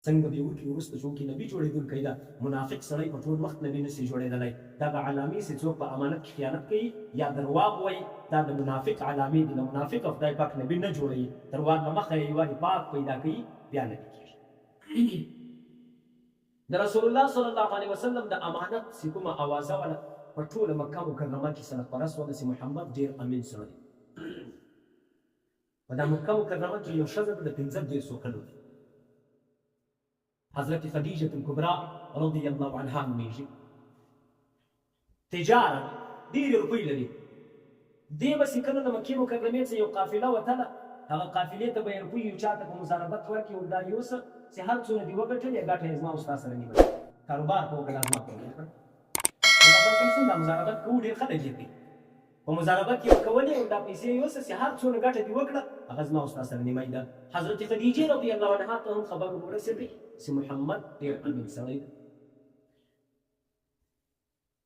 څنګه به وکړي وروسته چونکې نبي جوړېدونکی ده منافق سړی په ټول وخت نبي نسي جوړېدلی دغه علامې چې څوک په امانت کې خیانت کوي یا درواغ وایي دا د منافق علامې دي د منافقه خدای پاک نبي نه جوړوي درواغ نه مخه یې یوه نفاق پیدا کوي بیا نبي کېږي د رسول الله صلی الله علیه وسلم د امانت چې کومه اوازه وله په ټوله مکه مکرمه کې سلف پرست وله چې محمد ډېر امین سړی دی په دا مکه مکرمه کې یو ښځه ده د 15 کلو دی حضرت خدیجه الکبرا رضی الله عنها نومیږي تجاره ډېرې روپۍ لري دې به چې کله د مکې مکرمې څخه یو قافله وتله هغه قافلې ته به یې روپۍ یو چا ته په مزاربت ورکړي وردا یوسه چې هر څونه دې وګټلې ګټه یې زما او ستا سره نیولې کاروبار په وکړه زما په وکړه دا مزاربت کوو ډېر ښه لګېږي کوي په مزاربت کې ورکولې او دا پیسې یوسه چې هر څونه ګټه دې وکړه هغه زما او ستا سره نیمایي ده حضرت خدیجې رضی الله عنها ته هم خبر ورسېدی چې محمد ډېر امین سړی دی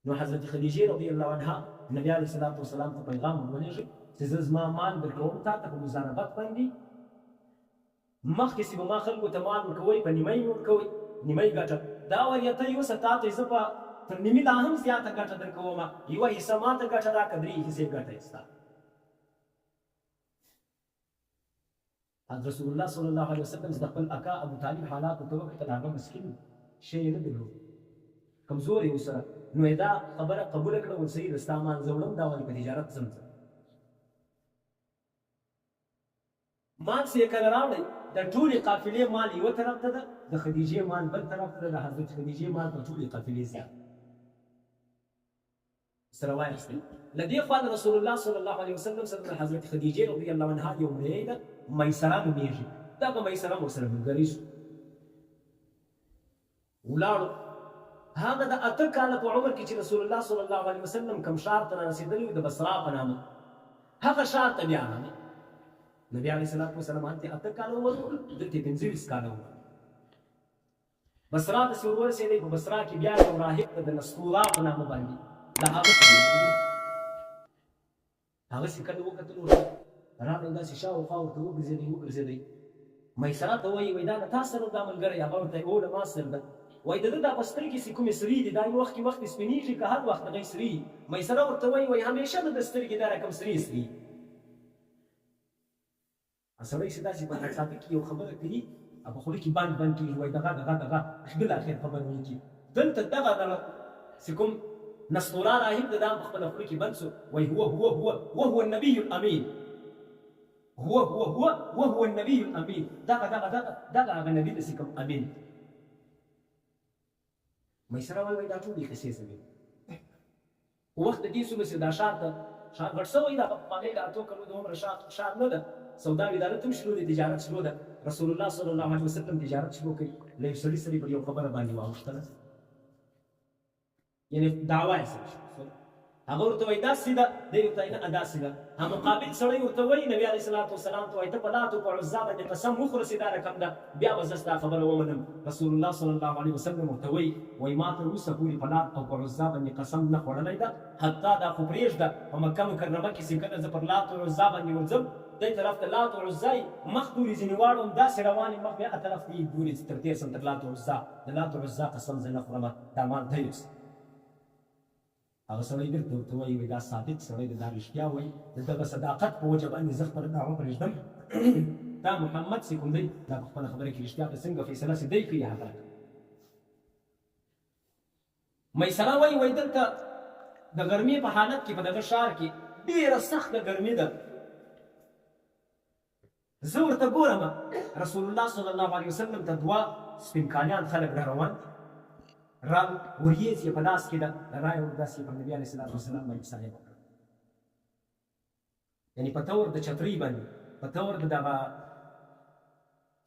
نو حضرت خدیجې رضی الله عنها نبي علیه الصلاة والسلام ته پیغام ولېږه چې زه زما مال درکوم تا ته په مزاربت باندې مخکې چې به ما خلکو ته مال ورکوئ په نیمۍ مې ورکوئ نیمۍ ګټه دا وایي ته یوسه تا ته زه په تر نیمې لا هم زیاته ګټه درکومه یوه حصه ما ته ګټه راکړه 3 حصې ګټه یې ستا رسول الله صلی الله علیه وسلم د خپل اکا ابو طالب حالاتو ته وکتل هغه مسکین شی یې نه درلود کمزور یې ورسره نو یې دا خبره قبوله کړه ول صحیح ده ستا مال زه وړم دا ولې په تجارت ځم زه مال چې یې کله راوړی د ټولې قافلې مال یوه طرف ته ده د خدیجې مال بل طرف ته ده د حضرت خدیجې مال په ټولې قافلې زیات سره واخیستل له دې خوا د رسول الله صلی الله علیه وسلم سره د حضرت خدیجې رضی الله عنها یو مریی ده میسره نومیږي دغه میسره هم ورسره ملګري شو ولاړو هغه د 8 کاله په عمر کې چې رسول الله صلی الله علیه وسلم کوم ښار ته رارسېدلی و د بصرا په نامه هغه ښار ته بیا راغی نبي علیه الصلاة والسلام هلته 8 کاله عمر و دلته 15 کاله عمر بصرا ته چې ورورسېدی په بصرا کې بیا یو راهب ته د نسطورا په نامه باندې د هغه هغه چې کله وکتل ورته راغی داسې شاوخوا ورته وګرځېدی میسره ته وایي دا د تا سره دا ملګری هغه ورته وایي له ما سره ده وایي د ده دا په سترګې چې کومې سرې دي دا یو وخت کې وخت سپینېږي که هر وخت هغه سرې میسره ورته وایي همیشه د ده سترګې دا رقم سرې سړی چې داسې په ناڅاپي کې یو خبره کوي او په خوله کې بند کېږي وایي دغه بالاخر خبره ولیکي دلته دغه چې کوم نسطورا راهب د دا په خپله خوله کې بند شو وایي هو النبي الامین هو النبي الامین دغه هغه نبي ده چې کوم امین میسره وایي دا ټولې قصې زمي په وخت د دې څومره چې دا ښار ته ښار غټ شوی دا په پخوانۍ د 8 کلو د عمره ښار نه ده سودا ادارت هم شروع دی تجارت شروع ده رسول الله صلی الله علیه وسلم تجارت شروع کوي له یو سړي پر یو خبره باندې واوښتله یعنې دعوا یې سره شوه هغه ورته وایي داسې ده دی ورته وایي نه داسې ده هم مقابل سړی ورته وایي نبي علیه الصلاة والسلام ته وایي ته په لاتو په عزا باندې قسم وخوره چې دا رقم ده بیا به زه ستا خبره ومنم رسول الله صلی الله علیه وسلم ورته وایي ما تر اوسه پورې په لات او په عزا باندې قسم نه خوړلی ده حتی دا خو پرېږده په مکه مکرمه کې چې کله زه پر لات او عزا باندې ورځم دی طرف ته لات او عزا مخ دورې ځینې واړوم داسې روان یم مخ بیا هغه طرف ته یې دورې تر تېر سم تر لات او عزا د لات او عزا قسم زه نه خورمه دا مال ته یوسه هغه سړی بېرته ورته وایي دا صادق سړی دی دا رښتیا وایي د دغه صداقت په وجه باندې زه خپله دعوه پرېږدم دا محمد چې کوم دی دا په خپله خبره کې رښتیا ده څنګه فیصله چې دی کوي هغه میسره وایي دلته د ګرمۍ په حالت کې په دغه ښار کې ډېره سخته ګرمي ده زه ورته ګورم رسول الله صلی الله علیه وسلم ته 2 سپین کالیان خلک را روان وریځ یې په لاس کې ده رایه ورداسې پر نبي علیه الصلاة والسلام باندې سایه وکړه یعنې په طور د چترۍ باندې په طور د دغه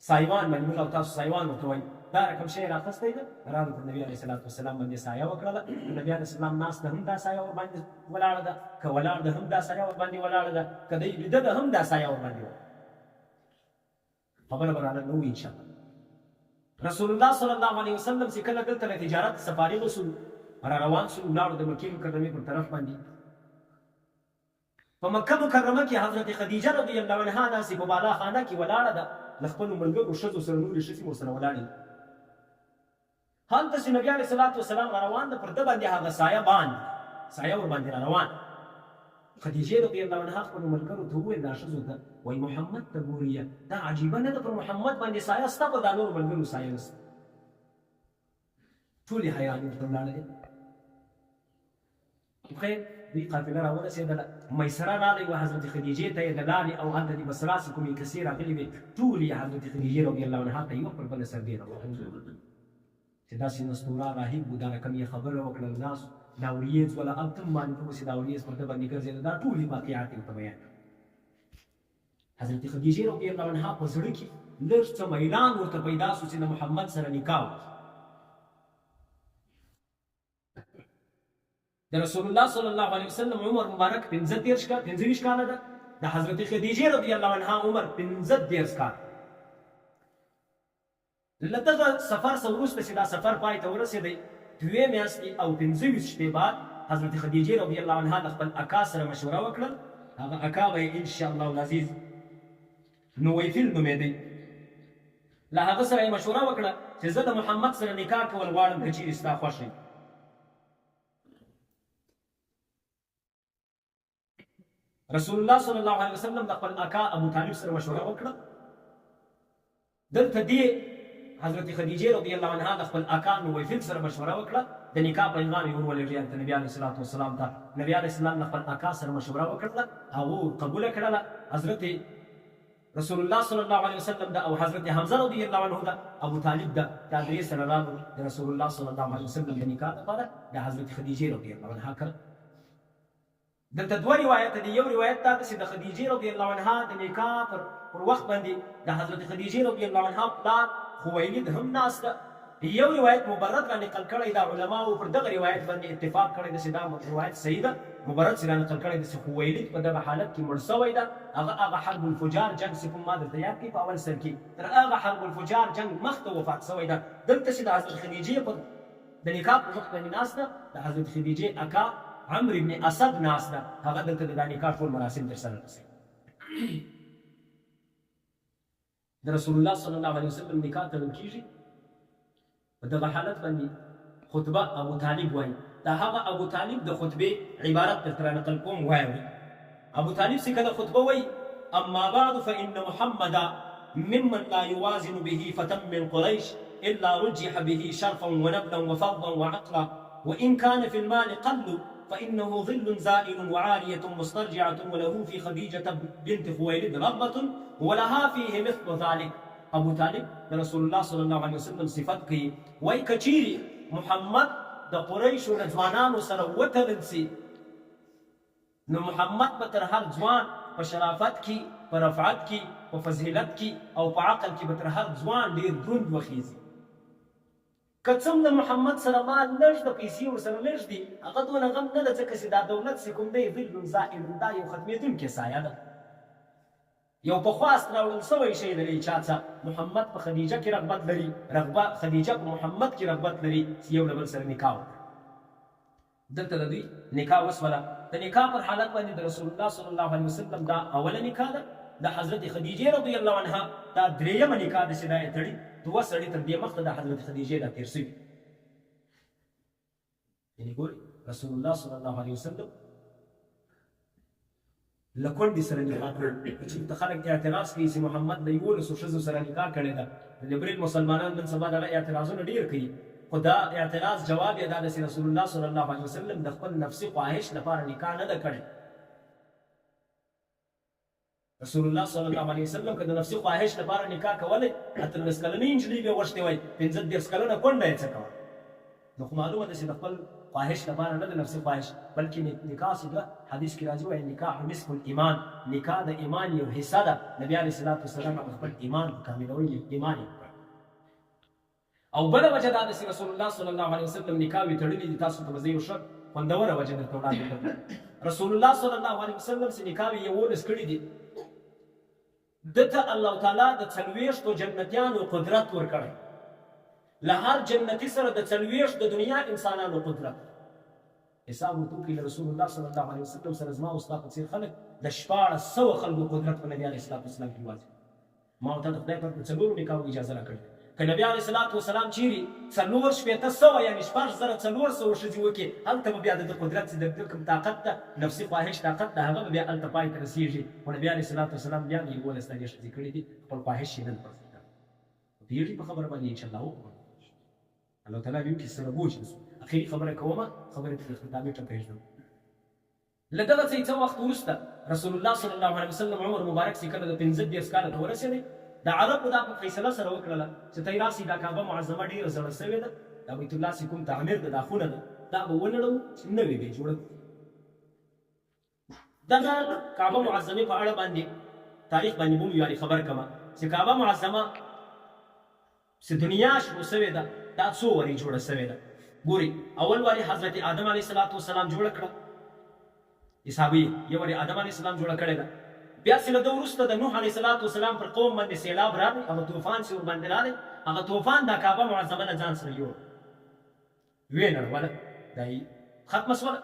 سایوان باندې موږ او تاسو سایوان ورته وایي دا رقم شی یې راخیستی ده راغلو پر نبي علیه الصلاة والسلام باندې سایه وکړله نبي علیه السلام ناست ده هم دا سایه ورباندې ولاړه ده که ولاړ ده هم دا سایه ورباندې ولاړه ده که دی ویده ده هم دا سایه ورباندې وه خبره به رانه نه وي انشاءالله رسول الله صلی الله علیه وسلم چې کله دلته له تجارت سفارغ شو را روان شو ولاړو د مکې مکرمې پر طرف باندې په مکه مکرمه کې حضرت خدیجه رضی الله عنها داسې په بالا خانه کې ولاړه ده له خپلو ملګرو ښځو سره نورې ښځې ورسره ولاړې هلته نبی علیه الصلاة والسلام را روان ده، پر ده باندې هغه سایه باندې سایه ورباندې را روان. خدیجې رضی الله عنها خپلو ملګرو ته وویل دا ښځو ته وایي محمد ته ګوري، دا عجیبه نه ده پر محمد باندې سایه سته، په دا نورو ملګرو سایه نسته. ټولې حیرانې ورته ولاړې. خیر دوی قافله راورسېدله، میسره راغی و حضرت خدیجې ته یې د لارې او هلته د بصرا چې کومې کیسې راغلې وې ټولې یې حضرت خدیجې رضی الله عنها ته یوه پر بله سربېره وکړه چې داسې نستوره راهب و، دا رقم یې خبره وکړل ناس دا وریځ ولا التم باندې ته اوسې دا وریځ پر ده باندې ګرځېده، دا ټولې واقعات یې ورته بیان کړل. حضرت خدیجې رضی الله عنها په زړه کې لږ څه میلان ورته پیدا شو چې د محمد سره نکاح وکړي. د رسول الله صلی الله علیه وسلم عمر مبارک 35 کاله ده، د حضرت خدیجې رضی الله عنها عمر 35 کاله. له دغه سفر څخه وروسته چې دا سفر پای ته ورسېدی، 2 میاشتې او 25 شپې بعد حضرت خدیجې رضی الله عنها د خپل اکا سره مشوره وکړل. هغه اکا به یې انشاءالله العزیز نویفل نومېدی. له هغه سره یې مشوره وکړه چې زه د محمد سره نکاح کول غواړم، که چیرې ستا خوښ وي. رسول الله صلی الله علیه وسلم د خپل اکا ابو طالب سره مشوره وکړه. دلته دې حضرت خدیجې رضی الله عنها د خپل اکا نویفل سره مشوره وکړه، د نکاح پیغام یې ورولېږي هلته نبي علیه الصلاة والسلام ته. نبي علیه السلام د خپل اکا سره مشوره وکړله، هغو قبوله کړله. حضرت رسول الله صلی الله علیه وسلم ده او حضرت حمزه رضی الله عنه ده، ابو طالب ده، دا درې سره راغلل د رسول الله صلی الله علیه وسلم د نکاح لپاره د حضرت خدیجې رضی الله عنها کړه. دلته دوه روایت دي. یو روایت دا ده چې د خدیجې رضی الله عنها د نکاح پر وخت باندې د حضرت خدیجې رضی الله عنها پلار خویلد هم ناست ده. یو روایت مبرد را نقل کړی، دا علماو پر دغه روایت باندې اتفاق کړی ده چې دا روایت صحیح ده. مبرد چې را نقل کړی ده چې خویلد په دغه حالت کې مړ سوی ده. هغه حرب الفجار جنګ چې کوم ما درته یاد کړي په اول سر کې، تر هغه حرب الفجار جنګ مخته وفات سوی ده. دلته چې د حضرت خدیجې د نکاح پر وخت باندې ناست ده، د حضرت خدیجې اکا عمرو ابن اسد ناست ده، هغه دلته د نکاح ټول مراسم ترسره رسوي. د رسول الله صلی الله علیه وسلم نکاح تړل کېږي. په دغه حالت باندې خطبه ابو طالب وایي. دا هغه ابو طالب د خطبې عبارت درته را نقل کوم، وایي ابو طالب چې کله خطبه وایي: اما بعد فإن محمدا ممن لا يوازن به فتى من قريش إلا رجح به شرفا ونبلا وفضلا وعقلا، وإن كان في المال قل فإنه ظل زائل وعالية مسترجعة، وله في خديجة بنت خويلد رغبة ولها فيه مثل ذلك. ابو طالب د رسول الله صلی الله علیه وسلم صفت کوي، وایي که چیرې محمد د قریشو له ځوانانو سره وتړل سي، نو محمد به تر هر ځوان په شرافت کې، په رفعت کې، په فضیلت کې او په عقل کې به تر هر ځوان ډېر دروند وخیږي. که څوم د محمد سره مال لږ د پیسې ورسره لږ دي، هغه دونه غم نه ده، ځکه چې دا دولت چې کوم دی ظل زائل، دا یو ختمېدونکې سایه ده، یو پخواست راوړل سوی شی لري. چا څه محمد په خدیجه کې رغبت لري، خدیجه په محمد کې رغبت لري چې یو له بل سره نکاح وکړي. دلته د دوی نکاح وسوله. د نکاح پر حالت باندې د رسول الله صلی الله علیه وسلم دا اوله نکاح ده. د حضرت خدیجې رضی الله عنها دا درېیمه نکاح ده چې دا یې تړي. 2 سړي تر دې مخته د حضرت خدیجې دا تېر سوي. یعنې ګورئ رسول الله صلی الله علیه وسلم له کونډې سره نکاح کړی. چې ته خلک اعتراض کوي چې محمد له 11 ښځو سره نکاح کړې ده. د لیبرل مسلمانان نن سبا دغه اعتراضونه ډېر کوي، خو دا اعتراض جواب یې دا ده چې رسول الله صلی الله علیه وسلم د خپل نفسي خواهش لپاره نکاح نه ده کړې. رسول الله صلی الله علیه وسلم که د نفسي خواهش لپاره نکاح کولی، 18 کلنۍ نجلۍ به یې غوښتې وای، 15 کلنه کونډه یې څه کوه. نو خو معلومه ده چې د خپل خواهش لپاره نه د نفسي خواهش، بلکې نکاح چې ده حدیث کې راځي وایي نکاح نصف الایمان، نکاح د ایمان یو حصه ده. نبي علیه الصلاة والسلام خپل ایمان په کاملولو ایمان یې وکړ. او بله وجه دا ده چې رسول الله صلی الله علیه وسلم نکاحوې تړلي دي. تاسو ته به زه یو ښه خوندوره وجه درته وړاندې کړم. رسول الله صلی الله علیه وسلم چې نکاحوې 11 کړي دي، دته الله تعالی د 40 جنتیانو قدرت ورکړی. له هر جنتي سره د 40 د دنیا انسانانو قدرت. حساب ورته وکړي له رسول الله صلی الله علیه وسلم سره زما او ستا په څېر خلک د 1400 خلکو قدرت په نبي علیه الصلاة والسلام کې واجب. ما ورته د خدای پاک په 4 نکاحو اجازه راکړې. که نبي علیه الصلاة والسلام چیرې 400 یعنې 6400 ښځې وکړي هلته به بیا د قدرت د کوم طاقت ده نفسي خواهش طاقت ده هغه به بیا هلته پای ته رسېږي خو نبي علیه الصلاة والسلام بیا د 11 دانې ښځې کړي دي خپل خواهش یې نن پرځ کړی پوهېږي په خبره باندې انشاءالله وکړو الله تعالی دې وکړي سره بوج نسو اخري خبره کومه خبرې ته د اختتامي ټکه ږدم له دغه څه وخت وروسته رسول الله صلی الله علیه وسلم عمر مبارک چې کله د 15 کاله ته ورسېدی د عربو دا په فیصله سره وکړله چې تی راسئ دا کعبه معظمه ډېره زړه سوې ده دا بیت الله چې کوم تعمیر ده دا خونه ده دا به ونړوو نوې به یې جوړه کړو دغه کعبه معظمې په اړه باندې تاریخ باندې به مو یوه خبر کړمه چې کعبه معظمه چې دنیا شروع سوې ده دا څو ورې جوړه سوې ده ګورئ اول وارې حضرت آدم علیه السلام جوړه کړه حسابي یو وارې آدم علیه السلام جوړه کړې ده بیا چې له ده وروسته د نوح علیه السلام پر قوم باندې سیلاب راغی هغه طوفان چې ورباندې راغی هغه طوفان دا کعبه معظمه له ځان سره یوړه ویې نړوله دا یې ختمه شوله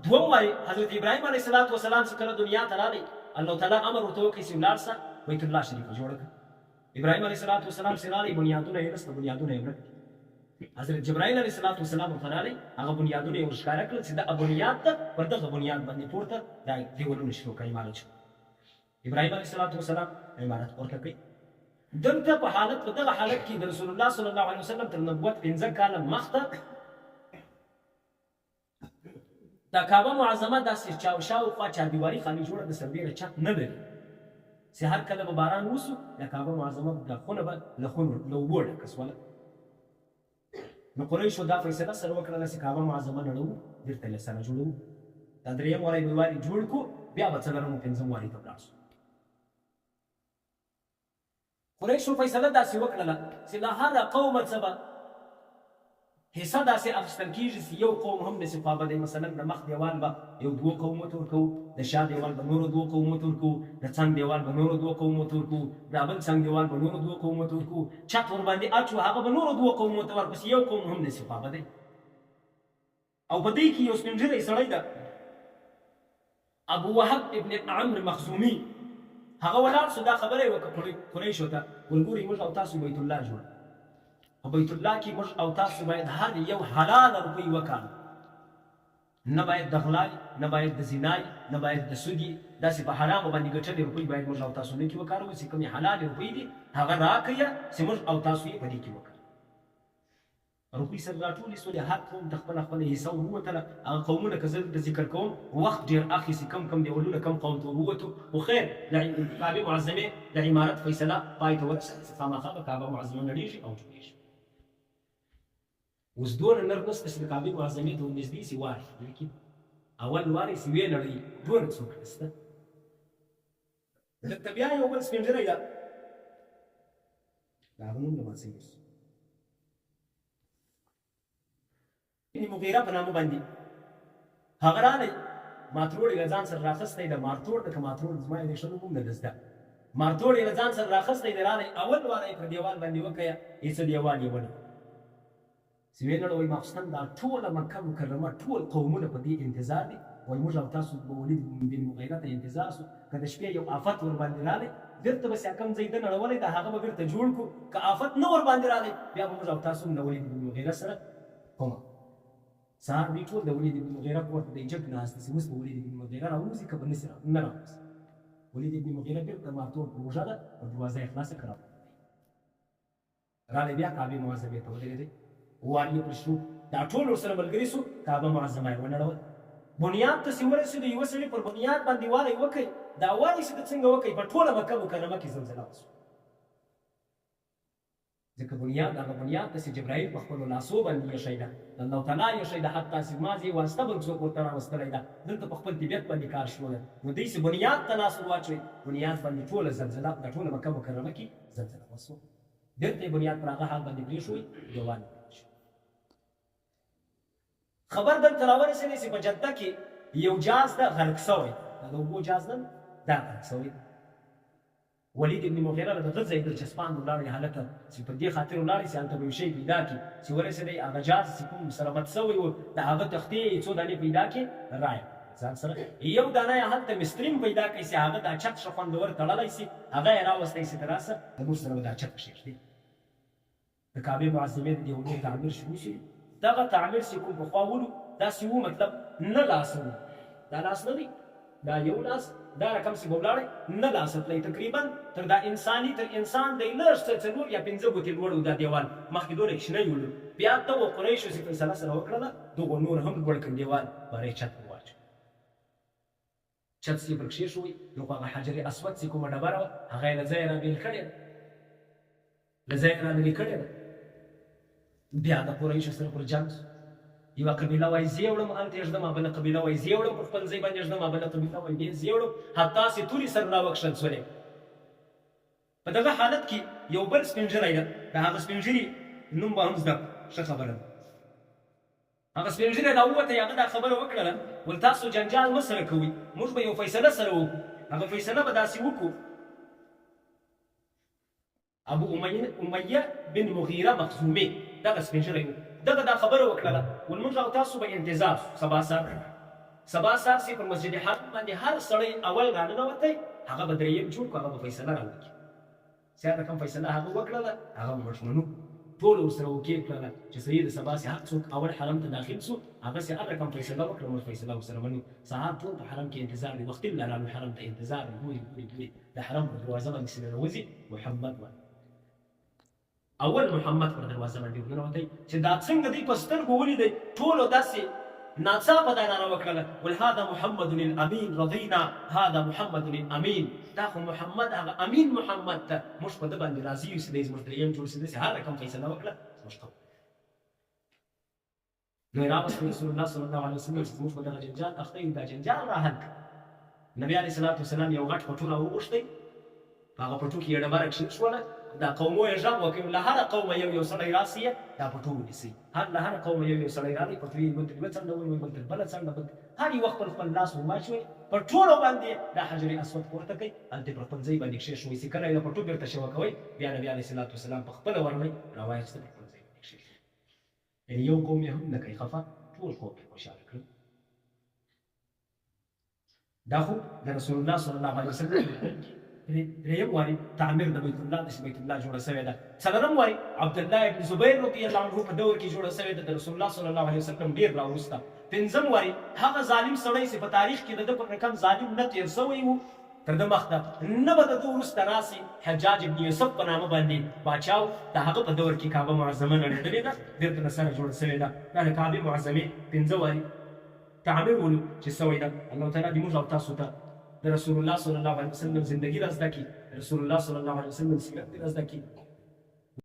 دوم وارې حضرت ابراهیم علیه السلام چې کله دنیا ته راغی الله تعالی امر ورته وکړي چې ولاړ شه بیت الله شریفه جوړه کړه ابراهیم علیه السلام چې راغی بنیادونه یې نسته بنیادونه یې ورک حضرت جبرائیل علیه السلام ورته راغی هغه بنیادونه یې ورښکاره کړل چې دا بنیاد ده پر دغه بنیاد باندې پورته دا دیوالونه شروع کړه عمارت شو ابراهیم علیه السلام عمارت پورته کړي دلته په دغه حالت کې د رسول الله صلی الله علیه وسلم تر نبوت 15 کاله مخته دا کعبه معظمه داسې شاوخوا چاردیواري خانې جوړه د سربیره چت نه لري چې هر کله به باران وسو دا کعبه معظمه دا خونه به له اوبو ډکه سوله نو قریشو دا فیصله سره وکړله چې کعبه معظمه نړوو بېرته له سره جوړوو دا درېیم واری به واري جوړ کړو بیا به څلورم او پنځم واري ته ولاړ شو قریشو فیصله داسې وکړله چې له هره قومه څه به حصه داسې اخیستل کېږي چې یو قوم هم داسې خوا به دی مثلا د مخ دیوال به یو 2 قومو ته ورکوو د شا دیوال به نورو 2 قومو ته ورکوو د څنګ دیوال به نورو 2 قومو ته ورکوو د بل څنګ دیوال به نورو 2 قومو ته ورکوو چت ورباندې اچو هغه به نورو 2 قومو ته ورپسې یو قوم هم داسې خوا به دی او په دې کې یو سپین ږیری سړی ده ابو وهب ابن عمرو مخزومي هغه ولاړ شو دا خبره یې وکړه قریشو ته ګورئ موږ او تاسو بیت الله جوړ په بیت الله کې موږ او تاسو باید هر یو حلاله روپۍ وکاږو نه باید د غلای نه باید د زینای نه باید د سودي داسې په حرامو باندې ګټلې روپۍ باید موږ او تاسو نه کې وکاروو چې کومې حلالې روپۍ دي هغه راکړئ چې موږ او تاسو یې په دې کې وکړو روپۍ سره راټولې سولې هر قوم د خپله حصه ووتله هغه قومونه که زه د ذکر کوم وخت ډېر اخیستې کم دیوالونه کم قوم ته ووتو خو خیر د کعبې معظمې د عمارت فیصله پای ته ورسېده چې خامخا به کعبه معظمه نړېږي او جوړېږي اوس دونه نر نسته چې د کعبې معظمې ته ورنږدې سي واري لیکن اول واري چې ویې نړوي دونه څوک نسته دلته بیا یو بل سپین ږیری ده د هغه نوم له ما څه هېر شو ابن مغیره په نامه باندې هغه راغی ماتروړ یې له ځان سره راخستی ده مارتوړ ده که ماتروړ زما یې د ښه نوم هم نه ده زده مارتوړ یې له ځان سره راخستی دی راغی اول واره یې پر دیوال باندې وکیه یې څه دیوال یې ونړ چې ویې نړوئ ماخوستن دا ټوله مکه مکرمه ټول قومونه په دې انتظار دي وایي موږ او تاسو به ولید بن مغیره ته انتظار سو که د شپې یو آفت ورباندې راغی بېرته به چې کوم ځای ده نړولی ده هغه به بېرته جوړ کړو که آفت نه ورباندې راغی بیا به موږ او تاسو هم له ولید بن مغیره سره کومه سهار دوی ټول د ولید بن مغیره کور ته د جګ ناست چې اوس به ولید بن مغیره راوځي که به نسي نه راوځي ولید بن مغیره بېرته ماتور په اوږه ده او دروازه یې خلاصه کړه راغی بیا کعبې معظمې ته ودرېدی واري یې پرې شو دا ټول ورسره ملګري سو کعبه معظمه یې ونړول بنیاد ته چې ورسېدو یوه سړي پر بنیاد باندې والی وکړئ دا والی چې ده څنګه وکړئ په ټوله مکه مکرمه کې زلزله وسوه ځکه بنیاد هغه بنیاد ته چې جبرائیل په خپلو لاسو باندې ایښی ده د الله تعالی ایښی ده حتی چې مازې واسطه بل څوک ورته راوستلی ده دلته په خپل طبیعت باندې کار شوله نو دوی چې بنیاد ته لاس ور واچوئ بنیاد باندې ټوله زلزله د ټوله مکه مکرمه کې زلزله وسوه بېرته یې بنیاد پر هغه حال باندې پرېښوئ دیوال خبر دلته راورسېدی چې په جده کې یو جاز ده غرق سوی دا د اوبو جاز نه دا غرق سوی ولید ابن مغیره له دغه ځای دلچسپان ولاړی هلته چې په دې خاطر ولاړی چې هلته به یو شی پیدا کړي چې ورسېدی هغه جاز چې کوم سره مت سوی و د هغه تختې یې څو دانې پیدا کړې رایه ځان سره یو دانه یې هلته مستریم پیدا کړي چې هغه دا چت ښه خوندور تړلی سي هغه یې راوستی سي تر راسه د موږ سره به دا چت کښېږدي د کعبې معظمې د دې ونې تعمیر شروع شي. دغه تعمیر چې کوم پخوا ولو داسې و، مطلب نه لاسه و، دا لاس نه دی، دا یو لاس دا رقم چې به ولاړی نه لاسه تللی، تقریبا تر دا انساني تر انسان دی لږ څه 4 یا 5 ګوتې لوړ و دا دیوال، مخکې دونه کوچنی ولو. بیا دغو قریشو چې فیصله سره وکړله دغو نور هم لوړ کړ دیوال، بری چت ور واچوه. چت چې پر کښېښوی نو خو هغه حجر اسود چې کومه ډبره وه هغه یې له ځایه رابېل کړې ده، له ځایه رابېلې کړې ده. بیا د قریشو سره پر جنګ شو. یوه قبیله وایي زه یې وړم هلته یې ږدم، بله قبیله وایي زه یې وړم په خپل ځای باندې ږدم، بله قبیله وایي بیا زه یې وړم، حتی چې تورې سر راوکښل شولې. په دغه حالت کې یو بل سپین ږیری ده، د هغه سپین ږیري نوم به هم زده ښه خبره ده. هغه سپین ږیری راووتی، هغه دا خبره وکړله ول تاسو جنجال مه سره کوئ، موږ به یو فیصله سره وکړو. هغه فیصله به داسې وکړو، ابو امیه بن مغیره مخزومي دغه سپین ږیری و، دغه دا خبره وکړله ول موږ او تاسو به انتظار سبا سهار چې پر مسجد حرام باندې هر سړی اول راننوتی، هغه به درېیم جوړ کړو، هغه به فیصله راوکړي. چې کوم فیصله هغه وکړله هغه موږ منو، ټول ورسره اوکې کړله چې صحیح د سبا چې هر څوک اول حرم ته داخل شو هغه چې هر رقم فیصله وکړه موږ فیصله ورسره منو. سهار ټول په حرم کې انتظار دی، وختي لاړو حرم ته انتظار دی، ګوري د حرم په دروازه باندې چې ننوځي محمد وایي. اول محمد پر دروازه باندې ورننوتی چې دا څنګه دی په سترګو ولیدی، ټولو داسې ناڅاپه دا ناره وکړله ول هذا محمد الامین رضینا هذا محمد الامین، دا خو محمد هغه امین محمد ته موږ په ده باندې راضي یو چې دی زموږ درېیم جوړ چې داسې هر رقم فیصله وکړه موږ کوو. نو یې راوستو رسول الله صلی الله علیه وسلم چې زموږ په دغه جنجال اخته یو، دا جنجال را حل کړه. نبي علیه صلات وسلام یو غټ پټو راوغوښتی، په هغه پټو کې یې ډبره کښېښوله، دا قومو یې غږ وکړ له هره قومه یو سړی راسي دا پټو ونیسئ، له هره قومه یو سړی راغی، پټو یې بل ته یوه څنډه ونیوئ، بل ته بله څنډه، هر یو خپل لاس ور واچوئ، پر ټولو باندې دا حجر اسود پورته کړئ، هلته یې پر خپل ځای باندې کښېښوئ، چې کله یې د پټو بېرته شوه کوئ بیا نبي علیه صلات وسلام په خپله ورمۍ راوایسته پر خپل ځای باندې کښېښوئ. یعنې یو قوم یې هم نه کوي خفه، ټول قوم یې خوشحاله کړل. دا خو د رسول الله صلی الله علیه وسلم درېیم واري تعمیر د بیت الله چې بیت الله جوړه شوې ده. څلورم واري عبدالله ابن زبیر رضی الله عنه په دور کې جوړه شوې ده د رسول الله صلی الله علیه وسلم ډېر راوروسته. پنځم واري هغه ظالم سړی چې په تاریخ کې د ده پر رقم ظالم نه تېر شوی و تر ده مخته نه به د ده وروسته راسي حجاج ابن یوسف په نامه باندې باچا و، د هغه په دور کې کعبه معظمه نړېدلې ده، بېرته له سره جوړه شوې ده. دا د کعبې معظمې پنځه واري تعمیر ولو چې شوی ده. الله تعالی دې موږ او تاسو ته د رسول الله صلی الله علیه وسلم زندگی را زده کړي، رسول الله صلی الله علیه وسلم سیرت را زده کړي.